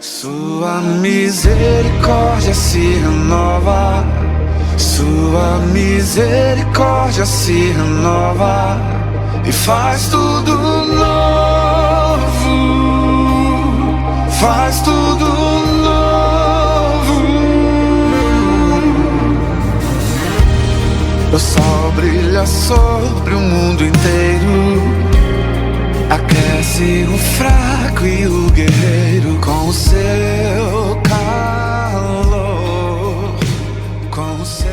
Sua misericórdia se renova, sua misericórdia se renova e faz tudo novo, faz tudo novo. O sol brilha sobre o mundo inteiro, aquece o fraco e o guerreiro com o seu calor, com o seu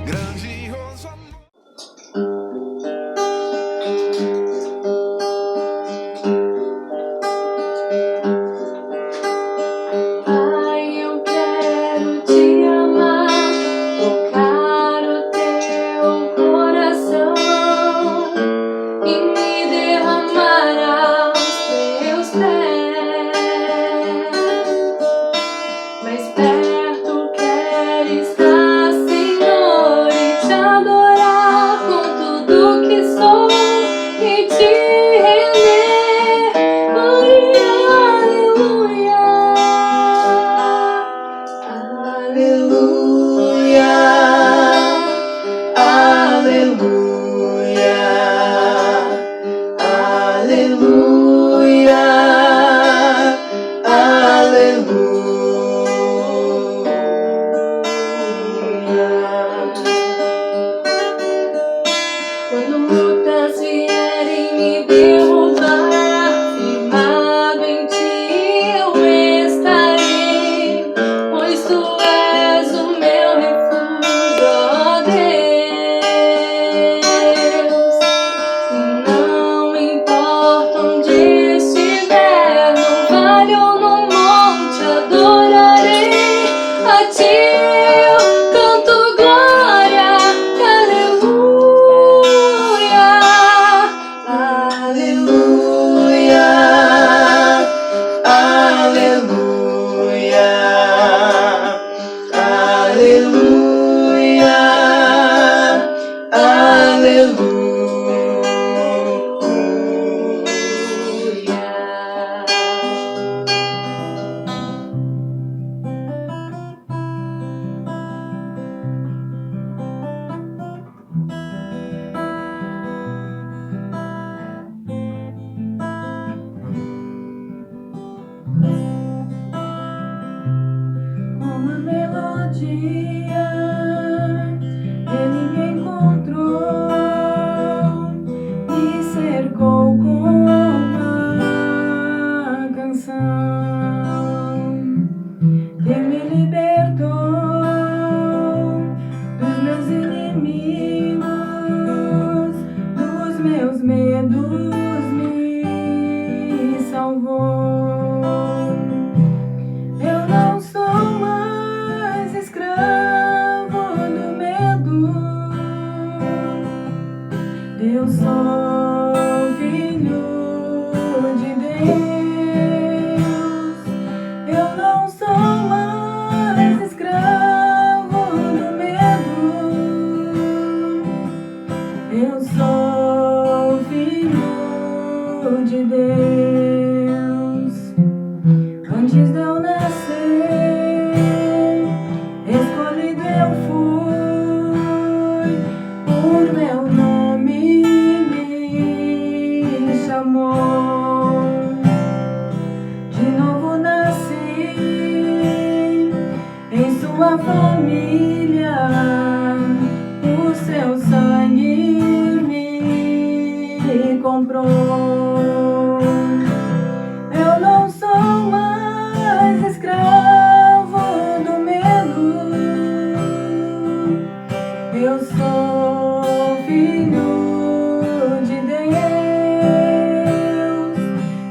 grandioso amor. Pai, eu quero te amar, tocar o teu coração e me derramar aos teus pés. Mais perto quero estar, Senhor, e te adorar com tudo que sou e te render. Glória, aleluia, aleluia, aleluia, aleluia. Quando lutas vierem me derrubar, firmado em ti eu estarei, pois tu és o meu refúgio, ó Deus. Não importa onde estiver, no vale ou no monte, adorarei a ti. Eu canto glória, aleluia, aleluia, aleluia, aleluia, uma melodia, ele me encontrou, me cercou com uma canção, que me libertou dos meus inimigos, dos meus medos, me salvou. Eu não sou mais escravo do medo, eu sou filho de Deus. Eu não sou mais escravo do medo, eu sou filho de Deus. Antes de eu nascer, escolhido eu fui, por meu nome me chamou. De novo nasci em sua família, o seu sangue me comprou. Eu não sou mais escravo do medo, eu sou filho de Deus.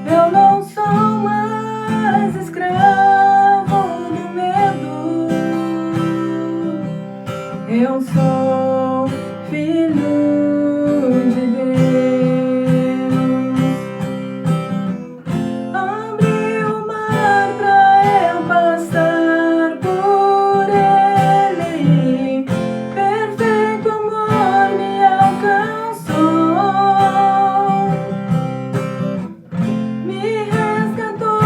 Eu não sou mais escravo do medo, eu sou filho de Deus. Abre o mar pra eu passar por ele, perfeito amor me alcançou, me resgatou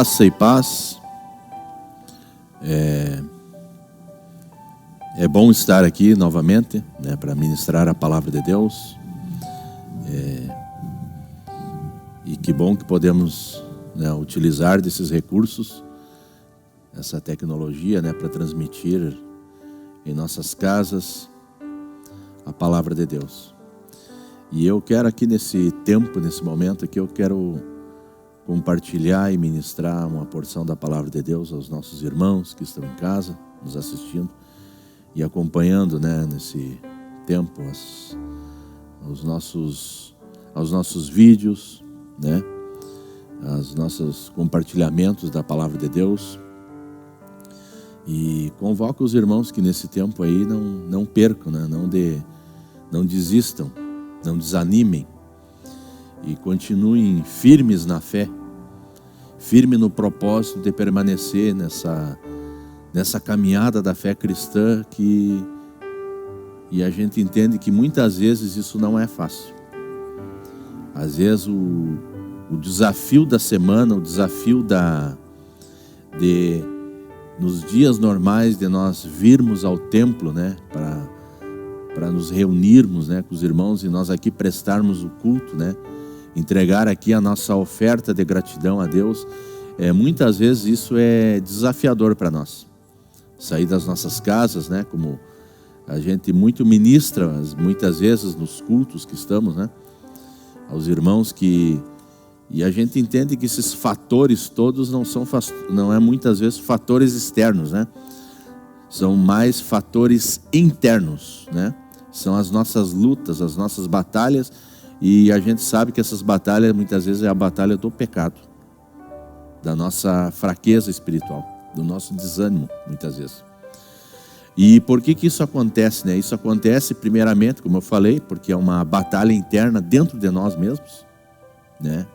Graça e paz. É bom estar aqui novamente, né, para ministrar a palavra de Deus. E que bom que podemos, né, utilizar desses recursos, essa tecnologia, né, para transmitir em nossas casas a palavra de Deus. E eu quero aqui nesse tempo, nesse momento aqui, eu quero compartilhar e ministrar uma porção da palavra de Deus aos nossos irmãos que estão em casa, nos assistindo e acompanhando, né, nesse tempo aos nossos vídeos, né, aos nossos compartilhamentos da palavra de Deus. E convoco os irmãos que nesse tempo aí não percam, né, não desistam, não desanimem e continuem firmes na fé, firme no propósito de permanecer nessa caminhada da fé cristã e a gente entende que muitas vezes isso não é fácil. Às vezes o desafio da semana, o desafio nos dias normais de nós virmos ao templo, né, para nos reunirmos, né, com os irmãos e nós aqui prestarmos o culto, né, entregar aqui a nossa oferta de gratidão a Deus, muitas vezes isso é desafiador para nós. Sair das nossas casas, né, como a gente muito ministra, muitas vezes nos cultos que estamos, né, aos irmãos e a gente entende que esses fatores todos não é muitas vezes fatores externos, né, são mais fatores internos, né, são as nossas lutas, as nossas batalhas. E a gente sabe que essas batalhas muitas vezes é a batalha do pecado, da nossa fraqueza espiritual, do nosso desânimo muitas vezes. E por que isso acontece, né? Isso acontece primeiramente, como eu falei, porque é uma batalha interna dentro de nós mesmos, né?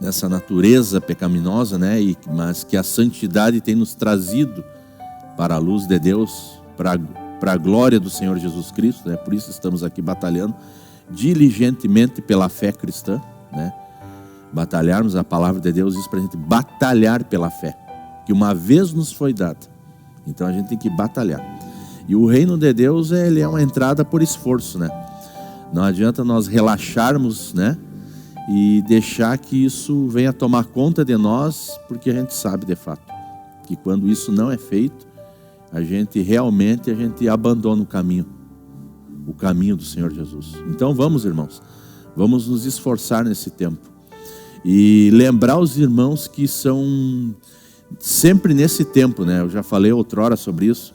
Nessa natureza pecaminosa, né? Mas que a santidade tem nos trazido para a luz de Deus, para a glória do Senhor Jesus Cristo, né? Por isso estamos aqui batalhando diligentemente pela fé cristã, né? Batalharmos, a palavra de Deus diz para a gente batalhar pela fé, que uma vez nos foi dada, então a gente tem que batalhar. E o reino de Deus, ele é uma entrada por esforço, né? Não adianta nós relaxarmos, né, e deixar que isso venha tomar conta de nós, porque a gente sabe de fato que quando isso não é feito, a gente abandona o caminho do Senhor Jesus. Então vamos, irmãos, vamos nos esforçar nesse tempo e lembrar os irmãos que são sempre nesse tempo, né? Eu já falei outrora sobre isso.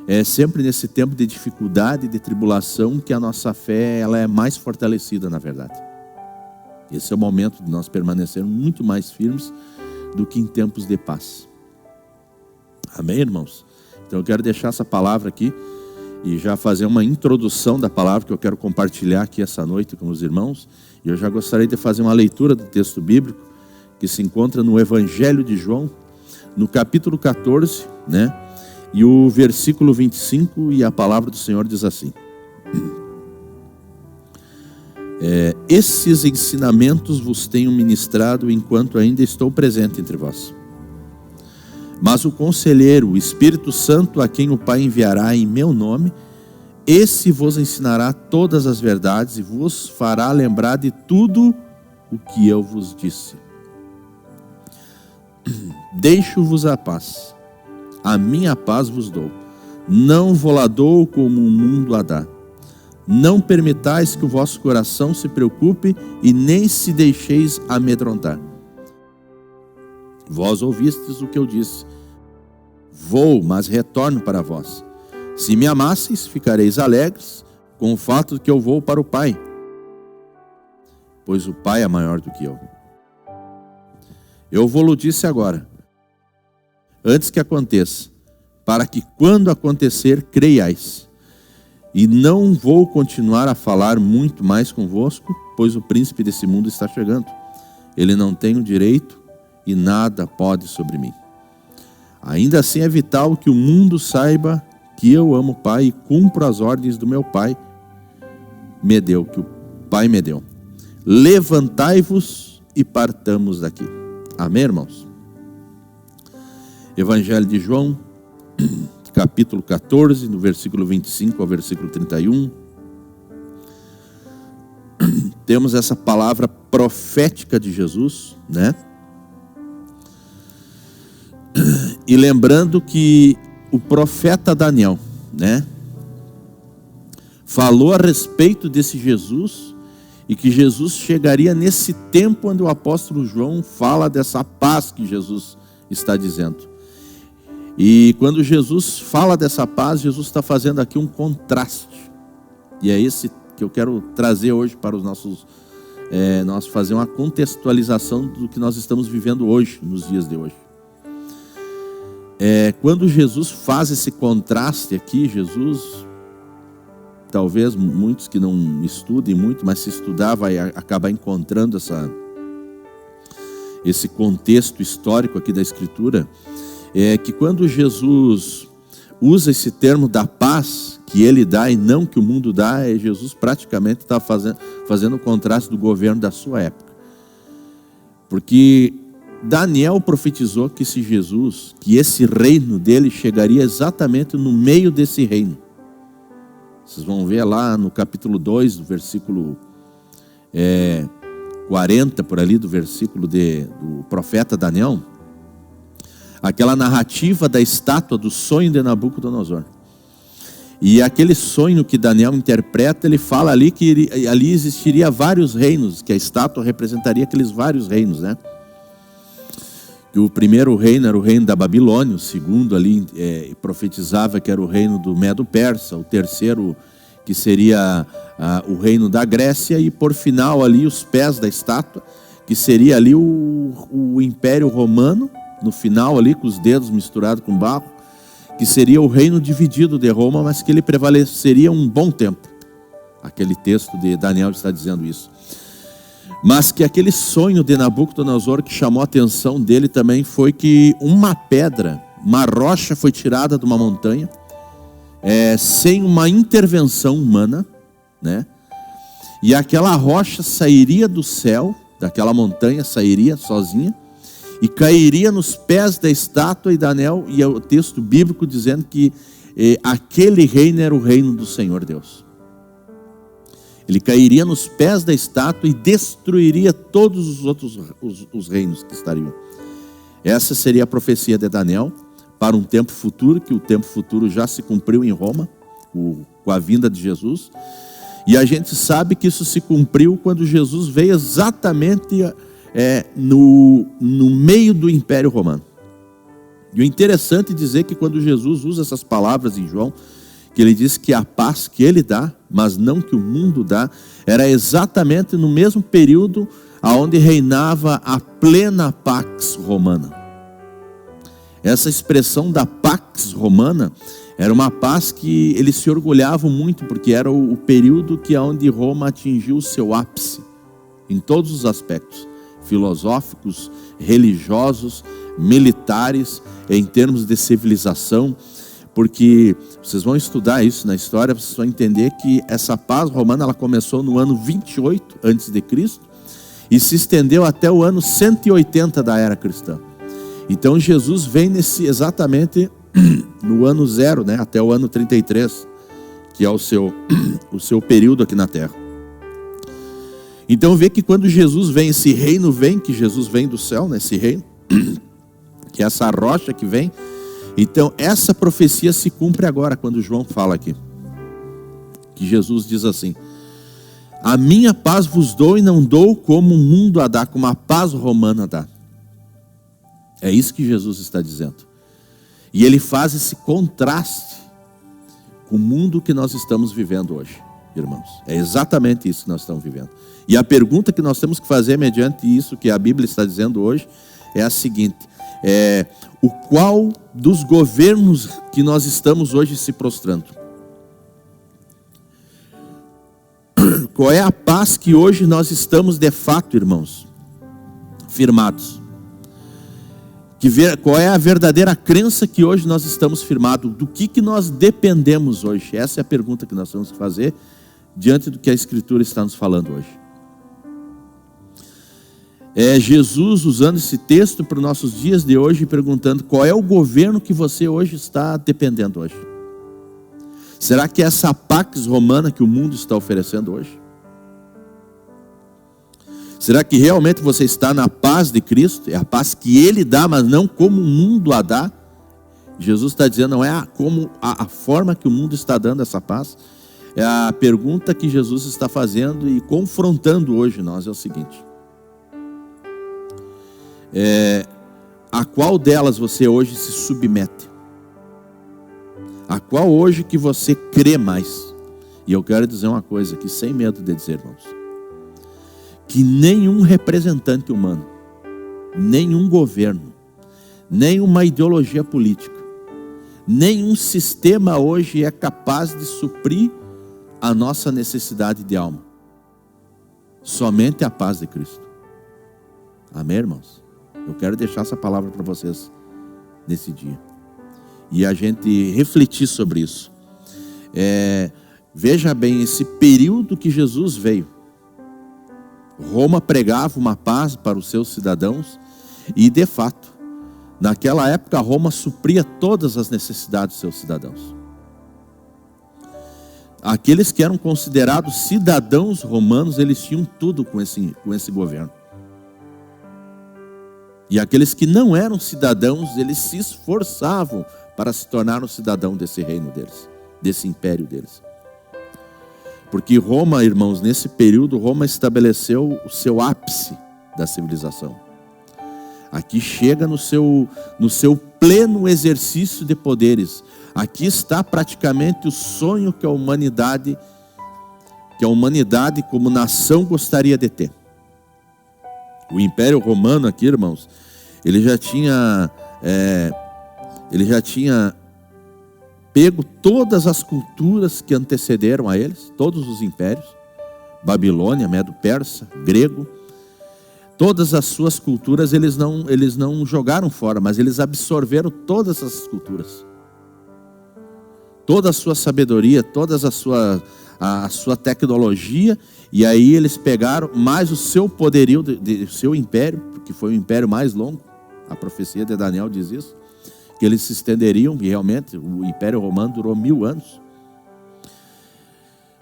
É sempre nesse tempo de dificuldade, de tribulação, que a nossa fé ela é mais fortalecida, na verdade. Esse é o momento de nós permanecermos muito mais firmes do que em tempos de paz. Amém, irmãos? Então eu quero deixar essa palavra aqui e já fazer uma introdução da palavra que eu quero compartilhar aqui essa noite com os irmãos. E eu já gostaria de fazer uma leitura do texto bíblico que se encontra no Evangelho de João, no capítulo 14, né? E o versículo 25, e a palavra do Senhor diz assim: esses ensinamentos vos tenho ministrado enquanto ainda estou presente entre vós. Mas o Conselheiro, o Espírito Santo, a quem o Pai enviará em meu nome, esse vos ensinará todas as verdades e vos fará lembrar de tudo o que eu vos disse. Deixo-vos a paz, a minha paz vos dou. Não vou-la dou como o mundo a dá. Não permitais que o vosso coração se preocupe e nem se deixeis amedrontar. Vós ouvistes o que eu disse. Vou, mas retorno para vós. Se me amasseis, ficareis alegres com o fato de que eu vou para o Pai, pois o Pai é maior do que eu. Eu vou-lo disse agora, antes que aconteça, para que quando acontecer, creiais. E não vou continuar a falar muito mais convosco, pois o príncipe desse mundo está chegando. Ele não tem o direito e nada pode sobre mim. Ainda assim é vital que o mundo saiba que eu amo o Pai e cumpro as ordens do meu Pai me deu, que o Pai me deu. Levantai-vos e partamos daqui. Amém, irmãos? Evangelho de João, capítulo 14, no versículo 25 ao versículo 31. Temos essa palavra profética de Jesus, né? E lembrando que o profeta Daniel, né, falou a respeito desse Jesus, e que Jesus chegaria nesse tempo onde o apóstolo João fala dessa paz que Jesus está dizendo. E quando Jesus fala dessa paz, Jesus está fazendo aqui um contraste. E é esse que eu quero trazer hoje para os nossos... nós fazer uma contextualização do que nós estamos vivendo hoje, nos dias de hoje. Quando Jesus faz esse contraste aqui, Jesus... Talvez muitos que não estudem muito, mas se estudar vai acabar encontrando esse contexto histórico aqui da Escritura. É que quando Jesus usa esse termo da paz que ele dá e não que o mundo dá, Jesus praticamente está fazendo o contraste do governo da sua época. Porque Daniel profetizou que esse reino dele chegaria exatamente no meio desse reino. Vocês vão ver lá no capítulo 2, do versículo 40, por ali, do versículo do profeta Daniel, aquela narrativa da estátua do sonho de Nabucodonosor. E aquele sonho que Daniel interpreta, ele fala ali que ali existiria vários reinos, que a estátua representaria aqueles vários reinos, né? Que o primeiro reino era o reino da Babilônia, o segundo ali profetizava que era o reino do Medo-Persa, o terceiro que seria o reino da Grécia, e por final ali os pés da estátua, que seria ali o Império Romano, no final ali com os dedos misturados com barro, que seria o reino dividido de Roma, mas que ele prevaleceria um bom tempo. Aquele texto de Daniel está dizendo isso. Mas que aquele sonho de Nabucodonosor que chamou a atenção dele também foi que uma pedra, uma rocha foi tirada de uma montanha, sem uma intervenção humana, né? E aquela rocha sairia do céu, daquela montanha, sairia sozinha, e cairia nos pés da estátua, e Daniel, e o texto bíblico dizendo que aquele reino era o reino do Senhor Deus. Ele cairia nos pés da estátua e destruiria todos os outros os reinos que estariam. Essa seria a profecia de Daniel para um tempo futuro, que o tempo futuro já se cumpriu em Roma, com a vinda de Jesus. E a gente sabe que isso se cumpriu quando Jesus veio exatamente no meio do Império Romano. E o interessante é dizer que quando Jesus usa essas palavras em João, que ele diz que a paz que ele dá, mas não que o mundo dá, era exatamente no mesmo período onde reinava a plena Pax Romana. Essa expressão da Pax Romana era uma paz que eles se orgulhavam muito, porque era o período onde Roma atingiu o seu ápice, em todos os aspectos, filosóficos, religiosos, militares, em termos de civilização. Porque vocês vão estudar isso na história, vocês vão entender que essa paz romana ela começou no ano 28 a.C. e se estendeu até o ano 180 da era cristã. Então Jesus vem exatamente no ano 0, né, até o ano 33, que é o seu período aqui na terra. Então vê que quando Jesus vem, esse reino vem, que Jesus vem do céu, né, esse reino, que é essa rocha que vem. Então essa profecia se cumpre agora, quando João fala aqui, que Jesus diz assim: a minha paz vos dou, e não dou como o mundo a dá, como a paz romana dá. É isso que Jesus está dizendo. E ele faz esse contraste com o mundo que nós estamos vivendo hoje, irmãos. É exatamente isso que nós estamos vivendo. E a pergunta que nós temos que fazer mediante isso que a Bíblia está dizendo hoje é a seguinte: o qual dos governos que nós estamos hoje se prostrando? Qual é a paz que hoje nós estamos de fato, irmãos, firmados? Qual é a verdadeira crença que hoje nós estamos firmados? Do que nós dependemos hoje? Essa é a pergunta que nós temos que fazer diante do que a Escritura está nos falando hoje. É Jesus usando esse texto para os nossos dias de hoje, perguntando qual é o governo que você hoje está dependendo hoje. Será que é essa pax romana que o mundo está oferecendo hoje? Será que realmente você está na paz de Cristo? É a paz que Ele dá, mas não como o mundo a dá? Jesus está dizendo, não é como a forma que o mundo está dando essa paz. É a pergunta que Jesus está fazendo e confrontando hoje nós, é o seguinte. A qual delas você hoje se submete? A qual hoje que você crê mais? E eu quero dizer uma coisa aqui, sem medo de dizer, irmãos, que nenhum representante humano, nenhum governo, nenhuma ideologia política, nenhum sistema hoje é capaz de suprir a nossa necessidade de alma. Somente a paz de Cristo. Amém, irmãos? Eu quero deixar essa palavra para vocês nesse dia. E a gente refletir sobre isso. Veja bem, esse período que Jesus veio. Roma pregava uma paz para os seus cidadãos. E de fato, naquela época Roma supria todas as necessidades dos seus cidadãos. Aqueles que eram considerados cidadãos romanos, eles tinham tudo com esse governo. E aqueles que não eram cidadãos, eles se esforçavam para se tornar um cidadão desse reino deles, desse império deles. Porque Roma, irmãos, nesse período, Roma estabeleceu o seu ápice da civilização. Aqui chega no seu pleno exercício de poderes. Aqui está praticamente o sonho que a humanidade como nação gostaria de ter. O Império Romano aqui, irmãos, ele já tinha pego todas as culturas que antecederam a eles, todos os impérios, Babilônia, Medo-Persa, grego, todas as suas culturas eles não jogaram fora, mas eles absorveram todas essas culturas. Toda a sua sabedoria, toda a sua tecnologia, e aí eles pegaram mais o seu poderio do seu império, que foi o império mais longo, a profecia de Daniel diz isso, que eles se estenderiam, e realmente o Império Romano durou 1000 anos.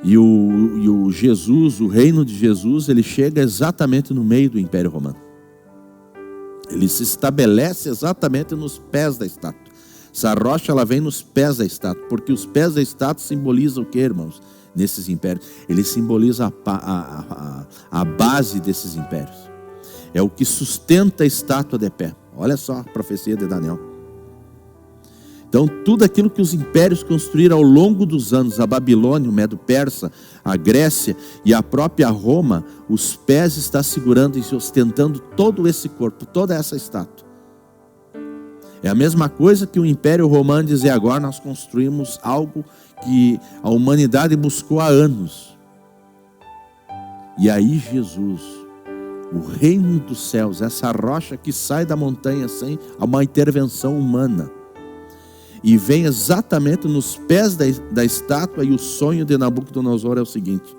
E o Jesus, o reino de Jesus, ele chega exatamente no meio do Império Romano. Ele se estabelece exatamente nos pés da estátua. Essa rocha, ela vem nos pés da estátua, porque os pés da estátua simbolizam o que, irmãos? Nesses impérios, ele simboliza a base desses impérios. É o que sustenta a estátua de pé. Olha só a profecia de Daniel. Então, tudo aquilo que os impérios construíram ao longo dos anos, a Babilônia, o Medo-Persa, a Grécia e a própria Roma, os pés estão segurando e sustentando todo esse corpo, toda essa estátua. É a mesma coisa que o Império Romano dizia, agora nós construímos algo que a humanidade buscou há anos. E aí Jesus, o reino dos céus, essa rocha que sai da montanha sem uma intervenção humana, e vem exatamente nos pés da estátua. E o sonho de Nabucodonosor é o seguinte,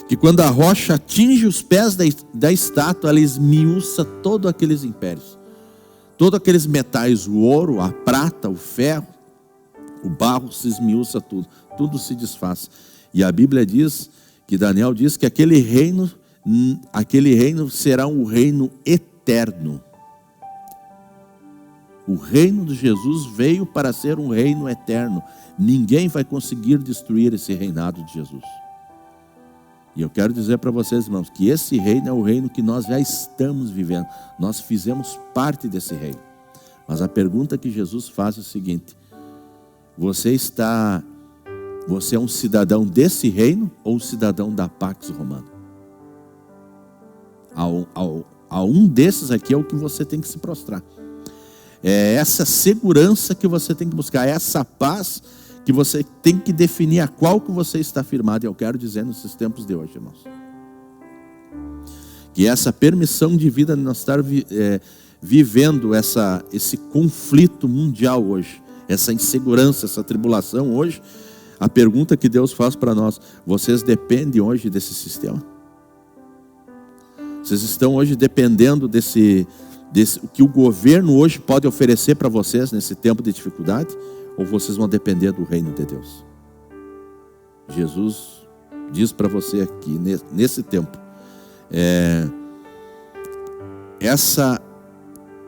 que quando a rocha atinge os pés da estátua, ela esmiuça todos aqueles impérios, todos aqueles metais, o ouro, a prata, o ferro, o barro, se esmiuça tudo se desfaz. E a Bíblia diz, que Daniel diz que aquele reino será um reino eterno. O reino de Jesus veio para ser um reino eterno. Ninguém vai conseguir destruir esse reinado de Jesus. E eu quero dizer para vocês, irmãos, que esse reino é o reino que nós já estamos vivendo. Nós fizemos parte desse reino. Mas a pergunta que Jesus faz é o seguinte: você é um cidadão desse reino ou cidadão da Pax Romana? A um desses aqui é o que você tem que se prostrar. É essa segurança que você tem que buscar, é essa paz que você tem que definir a qual que você está firmado. E eu quero dizer nesses tempos de hoje, irmãos, que essa permissão de vida, nós estar vivendo esse conflito mundial hoje, essa insegurança, essa tribulação hoje, a pergunta que Deus faz para nós: vocês dependem hoje desse sistema? Vocês estão hoje dependendo o que o governo hoje pode oferecer para vocês nesse tempo de dificuldade, ou vocês vão depender do reino de Deus? Jesus diz para você aqui, nesse tempo,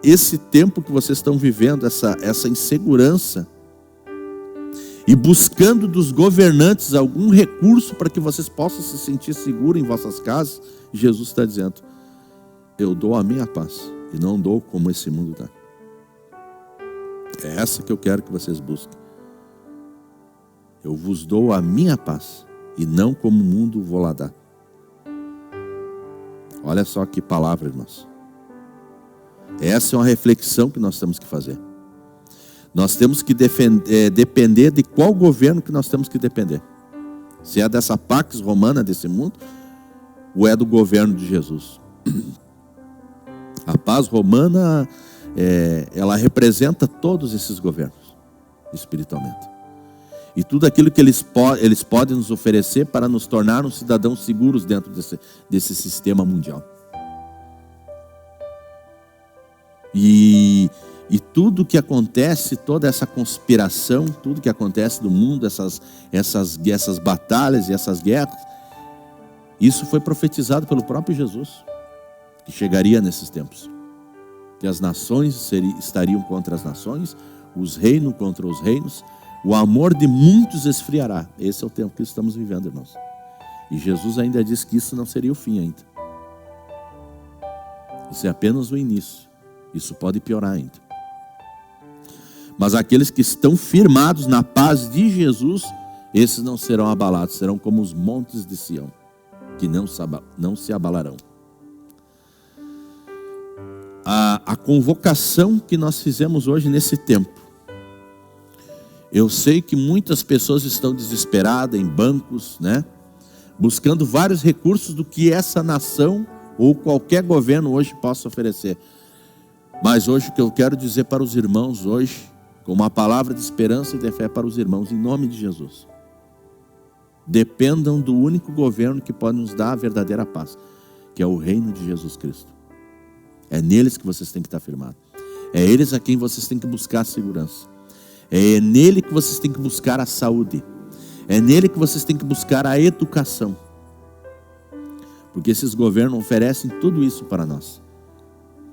esse tempo que vocês estão vivendo, essa insegurança, e buscando dos governantes algum recurso para que vocês possam se sentir seguros em vossas casas, Jesus está dizendo: eu dou a minha paz, e não dou como esse mundo dá. É essa que eu quero que vocês busquem. Eu vos dou a minha paz, e não como o mundo vou lá dar. Olha só que palavra, irmãos. Essa é uma reflexão que nós temos que fazer. Nós temos que depender de qual governo que nós temos que depender. Se é dessa Pax Romana, desse mundo, ou é do governo de Jesus. A paz romana, ela representa todos esses governos, espiritualmente. E tudo aquilo que eles podem nos oferecer para nos tornar cidadãos seguros dentro desse sistema mundial. E tudo que acontece, toda essa conspiração, tudo que acontece no mundo, essas batalhas e essas guerras, isso foi profetizado pelo próprio Jesus, que chegaria nesses tempos. Que as nações estariam contra as nações, os reinos contra os reinos, o amor de muitos esfriará. Esse é o tempo que estamos vivendo, irmãos. E Jesus ainda diz que isso não seria o fim ainda. Isso é apenas o início. Isso pode piorar ainda. Mas aqueles que estão firmados na paz de Jesus, esses não serão abalados, serão como os montes de Sião, que não se abalarão. A convocação que nós fizemos hoje nesse tempo, eu sei que muitas pessoas estão desesperadas em bancos, né? Buscando vários recursos do que essa nação ou qualquer governo hoje possa oferecer. Mas hoje o que eu quero dizer para os irmãos hoje, com uma palavra de esperança e de fé para os irmãos, em nome de Jesus: dependam do único governo que pode nos dar a verdadeira paz, que é o reino de Jesus Cristo. É neles que vocês têm que estar firmados. É eles a quem vocês têm que buscar a segurança. É nele que vocês têm que buscar a saúde. É nele que vocês têm que buscar a educação. Porque esses governos oferecem tudo isso para nós.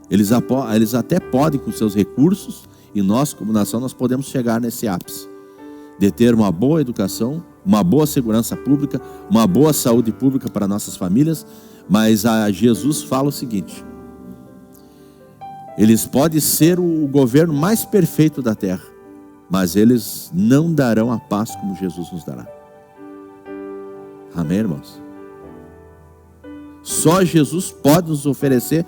Eles até podem, com seus recursos, e nós, como nação, nós podemos chegar nesse ápice de ter uma boa educação, uma boa segurança pública, uma boa saúde pública para nossas famílias. Mas Jesus fala o seguinte: eles podem ser o governo mais perfeito da terra, mas eles não darão a paz como Jesus nos dará. Amém, irmãos? Só Jesus pode nos oferecer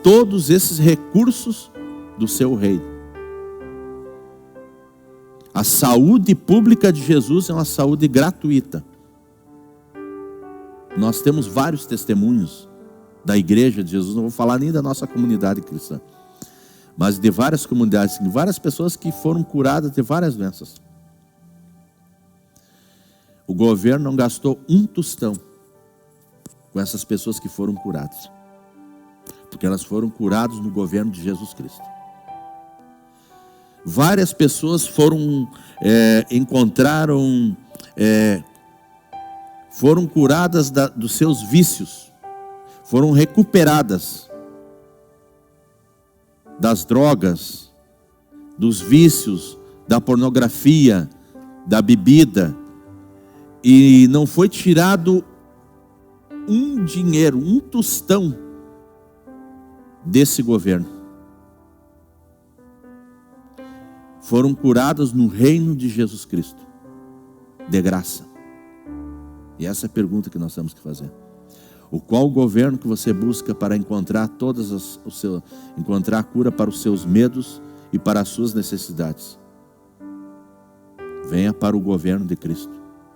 todos esses recursos do seu reino. A saúde pública de Jesus é uma saúde gratuita. Nós temos vários testemunhos da igreja de Jesus, não vou falar nem da nossa comunidade cristã, mas de várias comunidades, de várias pessoas que foram curadas de várias doenças. O governo não gastou um tostão com essas pessoas que foram curadas, porque elas foram curadas no governo de Jesus Cristo. Várias pessoas foram curadas dos seus vícios, foram recuperadas das drogas, dos vícios, da pornografia, da bebida, e não foi tirado um dinheiro, um tostão desse governo. Foram curadas no reino de Jesus Cristo, de graça. E essa é a pergunta que nós temos que fazer. O qual governo que você busca para encontrar encontrar a cura para os seus medos e para as suas necessidades? Venha para o governo de Cristo.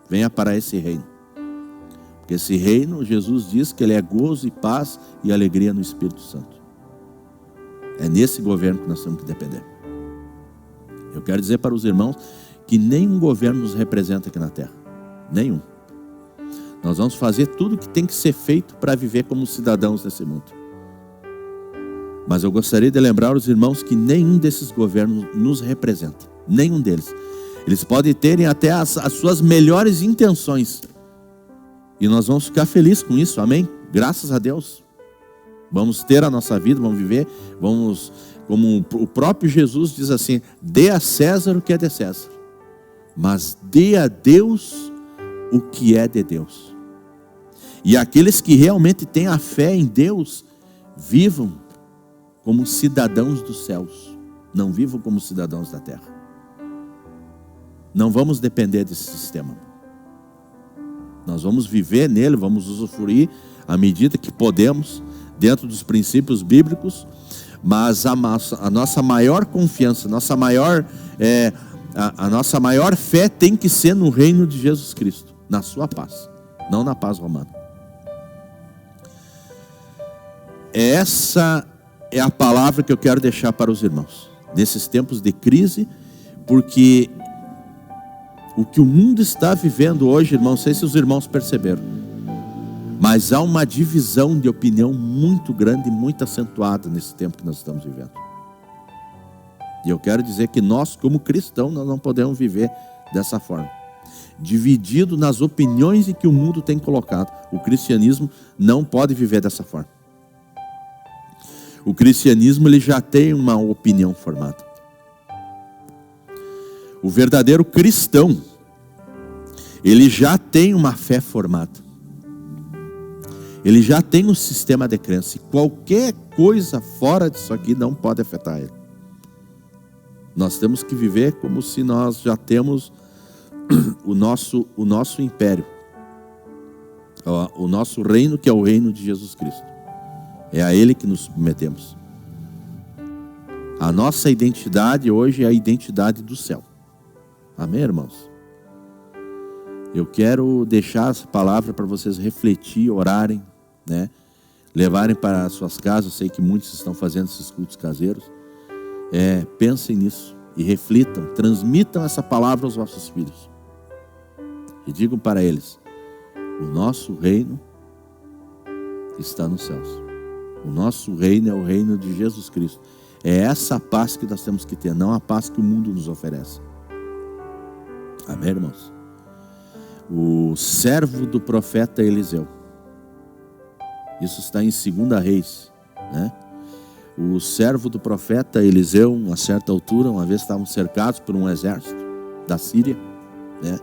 Venha para esse reino. Porque esse reino, Jesus diz que ele é gozo e paz e alegria no Espírito Santo. É nesse governo que nós temos que depender. Eu quero dizer para os irmãos que nenhum governo nos representa aqui na terra. Nenhum. Nós vamos fazer tudo o que tem que ser feito para viver como cidadãos nesse mundo. Mas eu gostaria de lembrar os irmãos que nenhum desses governos nos representa. Nenhum deles. Eles podem terem até as suas melhores intenções. E nós vamos ficar felizes com isso, amém? Graças a Deus. Vamos ter a nossa vida, vamos viver, vamos, como o próprio Jesus diz assim, dê a César o que é de César, mas dê a Deus o que é de Deus. E aqueles que realmente têm a fé em Deus, vivam como cidadãos dos céus, não vivam como cidadãos da terra. Não vamos depender desse sistema. Nós vamos viver nele, vamos usufruir à medida que podemos, dentro dos princípios bíblicos, mas a nossa maior confiança, a nossa maior fé tem que ser no reino de Jesus Cristo, na sua paz, não na paz romana. Essa é a palavra que eu quero deixar para os irmãos, nesses tempos de crise, porque o que o mundo está vivendo hoje, irmãos, não sei se os irmãos perceberam, mas há uma divisão de opinião muito grande e muito acentuada nesse tempo que nós estamos vivendo. E eu quero dizer que nós, como cristãos, nós não podemos viver dessa forma. Dividido nas opiniões em que o mundo tem colocado. O cristianismo não pode viver dessa forma. O cristianismo ele já tem uma opinião formada. O verdadeiro cristão, ele já tem uma fé formada. Ele já tem um sistema de crença. E qualquer coisa fora disso aqui não pode afetar ele. Nós temos que viver como se nós já temos o nosso império. O nosso reino, que é o reino de Jesus Cristo. É a Ele que nos submetemos. A nossa identidade hoje é a identidade do céu. Amém, irmãos? Eu quero deixar essa palavra para vocês refletir, orarem, né? Levarem para as suas casas. Eu sei que muitos estão fazendo esses cultos caseiros. Pensem nisso e reflitam, transmitam essa palavra aos vossos filhos. E digam para eles: o nosso reino está nos céus. O nosso reino é o reino de Jesus Cristo. É essa paz que nós temos que ter, não a paz que o mundo nos oferece. Amém, irmãos? O servo do profeta Eliseu. Isso está em 2 Reis, né? O servo do profeta Eliseu, a certa altura, uma vez estavam cercados por um exército da Síria, né?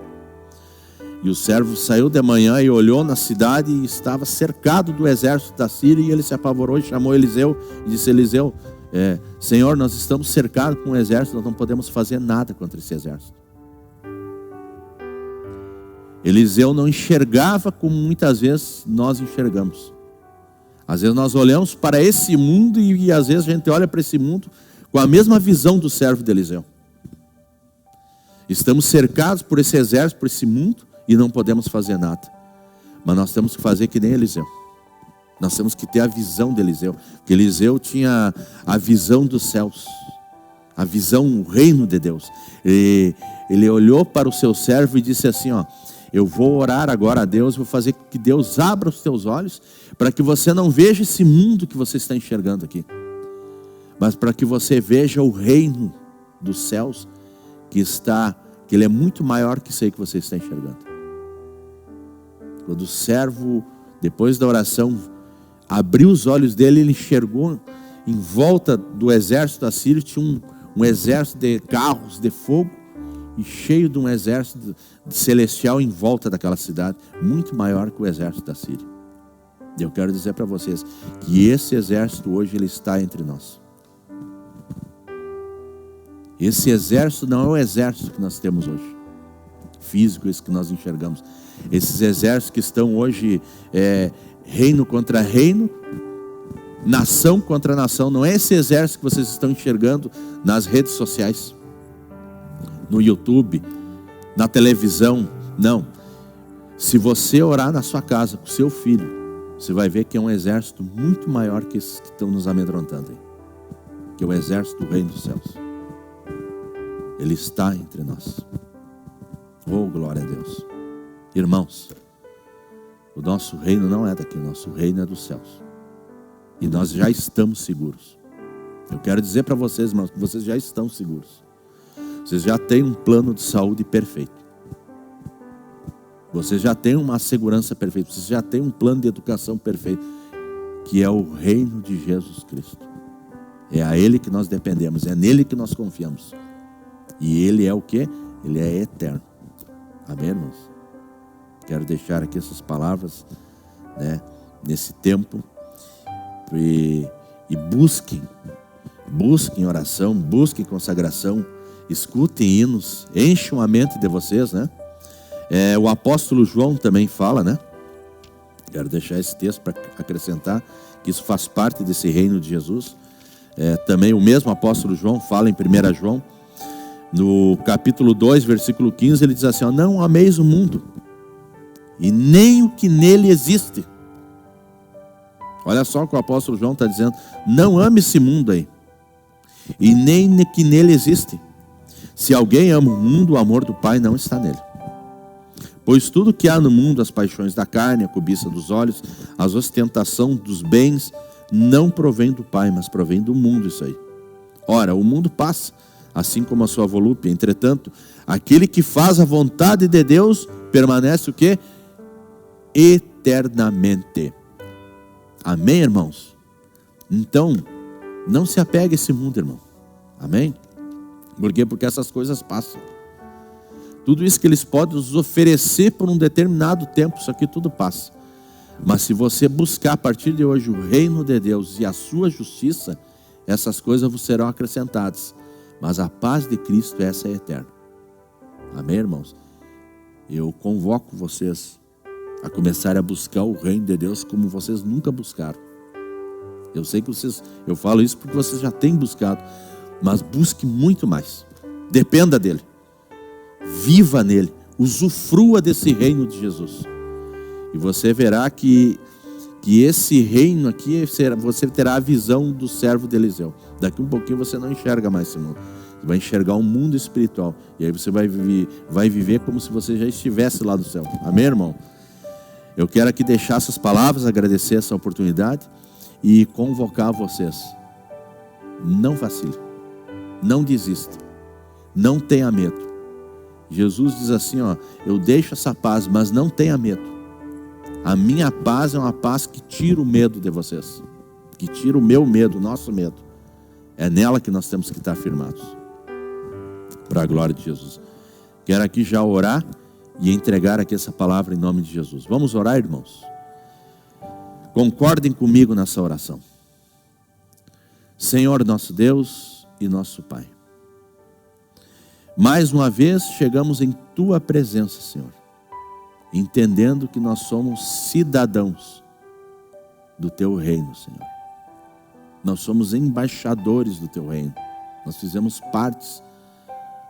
E o servo saiu de manhã e olhou na cidade e estava cercado do exército da Síria, e ele se apavorou e chamou Eliseu e disse: Eliseu, Senhor, nós estamos cercados com um exército, nós não podemos fazer nada contra esse exército. Eliseu não enxergava como muitas vezes nós enxergamos. Às vezes nós olhamos para esse mundo e às vezes a gente olha para esse mundo com a mesma visão do servo de Eliseu. Estamos cercados por esse exército, por esse mundo, e não podemos fazer nada. Mas nós temos que fazer que nem Eliseu. Nós temos que ter a visão de Eliseu. Porque Eliseu tinha a visão dos céus. A visão, o reino de Deus. E ele olhou para o seu servo e disse assim: eu vou orar agora a Deus, vou fazer que Deus abra os teus olhos, para que você não veja esse mundo que você está enxergando aqui, mas para que você veja o reino dos céus, que ele é muito maior que isso aí que você está enxergando. Quando o servo, depois da oração, abriu os olhos dele, ele enxergou em volta do exército assírio, tinha um exército de carros de fogo, e cheio de um exército celestial em volta daquela cidade, muito maior que o exército da Síria. E eu quero dizer para vocês que esse exército hoje ele está entre nós. Esse exército não é o exército que nós temos hoje, físico, esse que nós enxergamos. Esses exércitos que estão hoje reino contra reino, nação contra nação, não é esse exército que vocês estão enxergando nas redes sociais, no YouTube, na televisão. Não. Se você orar na sua casa com seu filho, você vai ver que é um exército muito maior que esses que estão nos amedrontando aí, que é o exército do reino dos céus. Ele está entre nós. Oh, glória a Deus. Irmãos, O nosso reino não é daqui, o nosso reino é dos céus. E nós já estamos seguros. Eu quero dizer para vocês, irmãos, que vocês já estão seguros. Vocês já têm um plano de saúde perfeito. Vocês já têm uma segurança perfeita. Vocês já têm um plano de educação perfeito, que é o reino de Jesus Cristo. É a Ele que nós dependemos, é nele que nós confiamos. E Ele é o quê? Ele é eterno. Amém, irmãos? Quero deixar aqui essas palavras, né, nesse tempo. E busquem oração, busquem consagração, escutem hinos, encham a mente de vocês, né? O apóstolo João também fala, né? Quero deixar esse texto para acrescentar que isso faz parte desse reino de Jesus. Também o mesmo apóstolo João fala em 1 João, no capítulo 2, versículo 15, ele diz assim, ó, não ameis o mundo, e nem o que nele existe. Olha só o que o apóstolo João está dizendo, não ame esse mundo aí, e nem o que nele existe. Se alguém ama o mundo, o amor do Pai não está nele. Pois tudo que há no mundo, as paixões da carne, a cobiça dos olhos, a ostentação dos bens, não provém do Pai, mas provém do mundo isso aí. Ora, o mundo passa, assim como a sua volúpia. Entretanto, aquele que faz a vontade de Deus, permanece o quê? Eternamente. Amém, irmãos? Então, não se apegue a esse mundo, irmão. Amém? Por quê? Porque essas coisas passam. Tudo isso que eles podem nos oferecer por um determinado tempo, isso aqui tudo passa. Mas se você buscar a partir de hoje o reino de Deus e a sua justiça, essas coisas vos serão acrescentadas. Mas a paz de Cristo, essa é eterna. Amém, irmãos? Eu convoco vocês a começarem a buscar o reino de Deus como vocês nunca buscaram. Eu sei que eu falo isso porque vocês já têm buscado, mas busque muito mais. Dependa dele. Viva nele. Usufrua desse reino de Jesus. E você verá que esse reino aqui, você terá a visão do servo de Eliseu. Daqui um pouquinho você não enxerga mais esse mundo. Você vai enxergar um mundo espiritual. E aí você vai viver como se você já estivesse lá no céu. Amém, irmão? Eu quero aqui deixar essas palavras, agradecer essa oportunidade e convocar vocês. Não vacile. Não desista. Não tenha medo. Jesus diz assim, ó, eu deixo essa paz, mas não tenha medo. A minha paz é uma paz que tira o medo de vocês. Que tira o meu medo, o nosso medo. É nela que nós temos que estar firmados. Para a glória de Jesus. Quero aqui já orar e entregar aqui essa palavra em nome de Jesus. Vamos orar, irmãos? Concordem comigo nessa oração. Senhor nosso Deus e nosso Pai. Mais uma vez chegamos em Tua presença, Senhor. Entendendo que nós somos cidadãos do Teu reino, Senhor. Nós somos embaixadores do Teu reino. Nós fizemos partes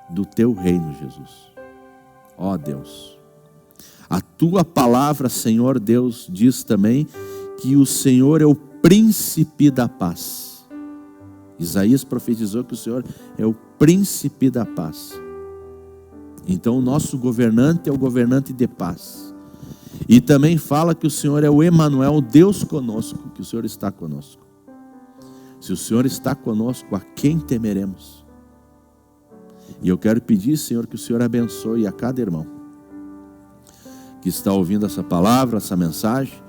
do Teu reino, Jesus. Ó Deus, a Tua palavra, Senhor Deus, diz também que o Senhor é o príncipe da paz. Isaías profetizou que o Senhor é o príncipe da paz. Então o nosso governante é o governante de paz. E também fala que o Senhor é o Emanuel, o Deus conosco, que o Senhor está conosco. Se o Senhor está conosco, a quem temeremos? E eu quero pedir, Senhor, que o Senhor abençoe a cada irmão que está ouvindo essa palavra, essa mensagem.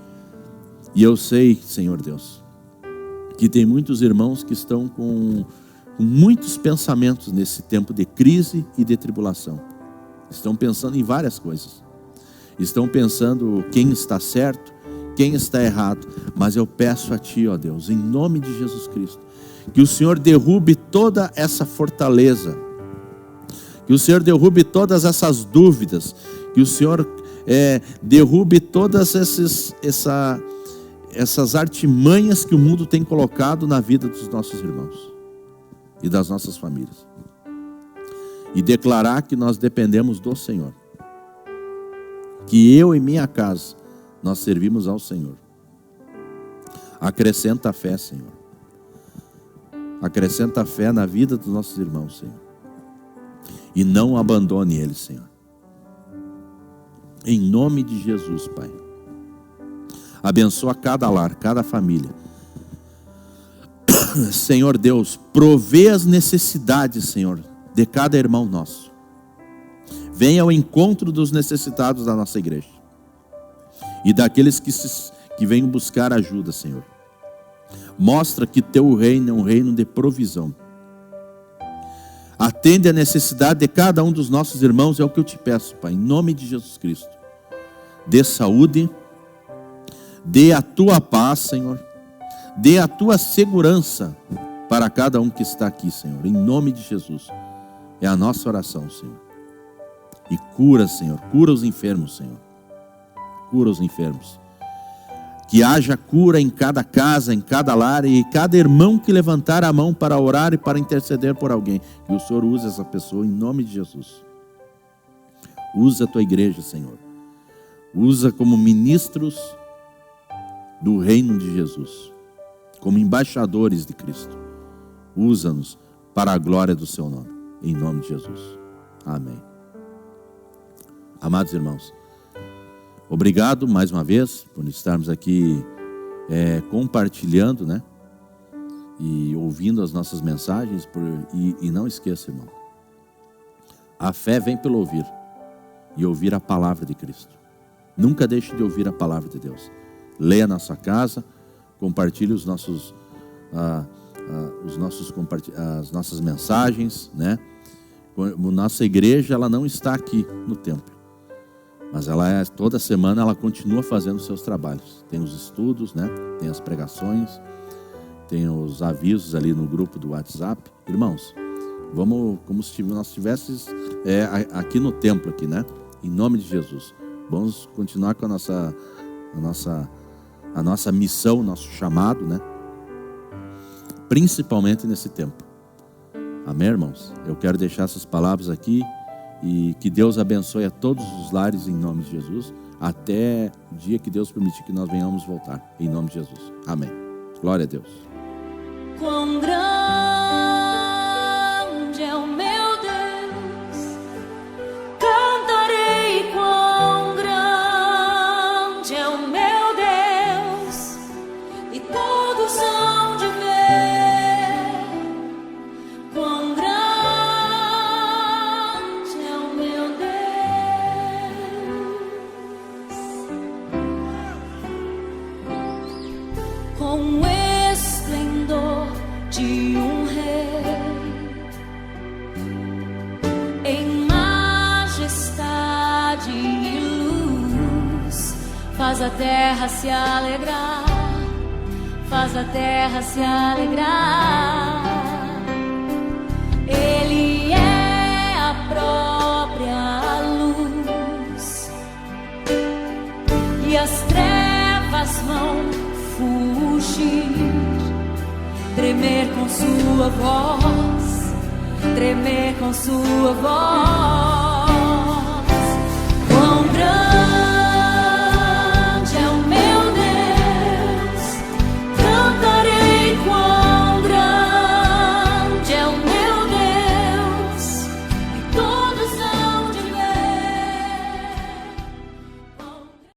E eu sei, Senhor Deus, que tem muitos irmãos que estão com muitos pensamentos nesse tempo de crise e de tribulação. Estão pensando em várias coisas. Estão pensando quem está certo, quem está errado. Mas eu peço a Ti, ó Deus, em nome de Jesus Cristo, que o Senhor derrube toda essa fortaleza, que o Senhor derrube todas essas dúvidas, que o Senhor derrube todas essas artimanhas que o mundo tem colocado na vida dos nossos irmãos e das nossas famílias. E declarar que nós dependemos do Senhor. Que eu e minha casa, nós servimos ao Senhor. Acrescenta a fé, Senhor. Acrescenta a fé na vida dos nossos irmãos, Senhor. E não abandone eles, Senhor. Em nome de Jesus, Pai. Abençoa cada lar, cada família. Senhor Deus, provê as necessidades, Senhor, de cada irmão nosso. Venha ao encontro dos necessitados da nossa igreja e daqueles que vêm buscar ajuda, Senhor. Mostra que teu reino é um reino de provisão. Atende a necessidade de cada um dos nossos irmãos, é o que eu te peço, Pai, em nome de Jesus Cristo. Dê saúde, dê a tua paz, Senhor. Dê a tua segurança para cada um que está aqui, Senhor, em nome de Jesus. É a nossa oração, Senhor. E cura, Senhor, cura os enfermos, Senhor. Cura os enfermos. Que haja cura em cada casa, em cada lar, e cada irmão que levantar a mão para orar e para interceder por alguém, que o Senhor use essa pessoa em nome de Jesus. Usa a tua igreja, Senhor. Usa como ministros do reino de Jesus, como embaixadores de Cristo. Usa-nos para a glória do seu nome, em nome de Jesus. Amém. Amados irmãos, obrigado mais uma vez por estarmos aqui compartilhando, né? E ouvindo as nossas mensagens. E não esqueça, irmão, a fé vem pelo ouvir, e ouvir a palavra de Cristo. Nunca deixe de ouvir a palavra de Deus. Leia na sua casa, compartilhe as nossas mensagens, né? Nossa igreja, ela não está aqui no templo, mas toda semana ela continua fazendo seus trabalhos. Tem os estudos, né? Tem as pregações, tem os avisos ali no grupo do WhatsApp. Irmãos, vamos como se nós estivéssemos aqui no templo, aqui, né? Em nome de Jesus. Vamos continuar com a nossa missão, nosso chamado, né? Principalmente nesse tempo. Amém, irmãos? Eu quero deixar essas palavras aqui e que Deus abençoe a todos os lares em nome de Jesus, até o dia que Deus permitir que nós venhamos voltar, em nome de Jesus. Amém. Glória a Deus. Quão grande é o meu Deus, cantarei quão grande é o meu Deus, e todos hão de ver quão grande é o meu Deus. Com esplendor de um rei, em majestade e luz, faz a terra se alegrar, faz a terra se alegrar. Ele é a própria luz, e as trevas vão fugir, tremer com sua voz, tremer com sua voz.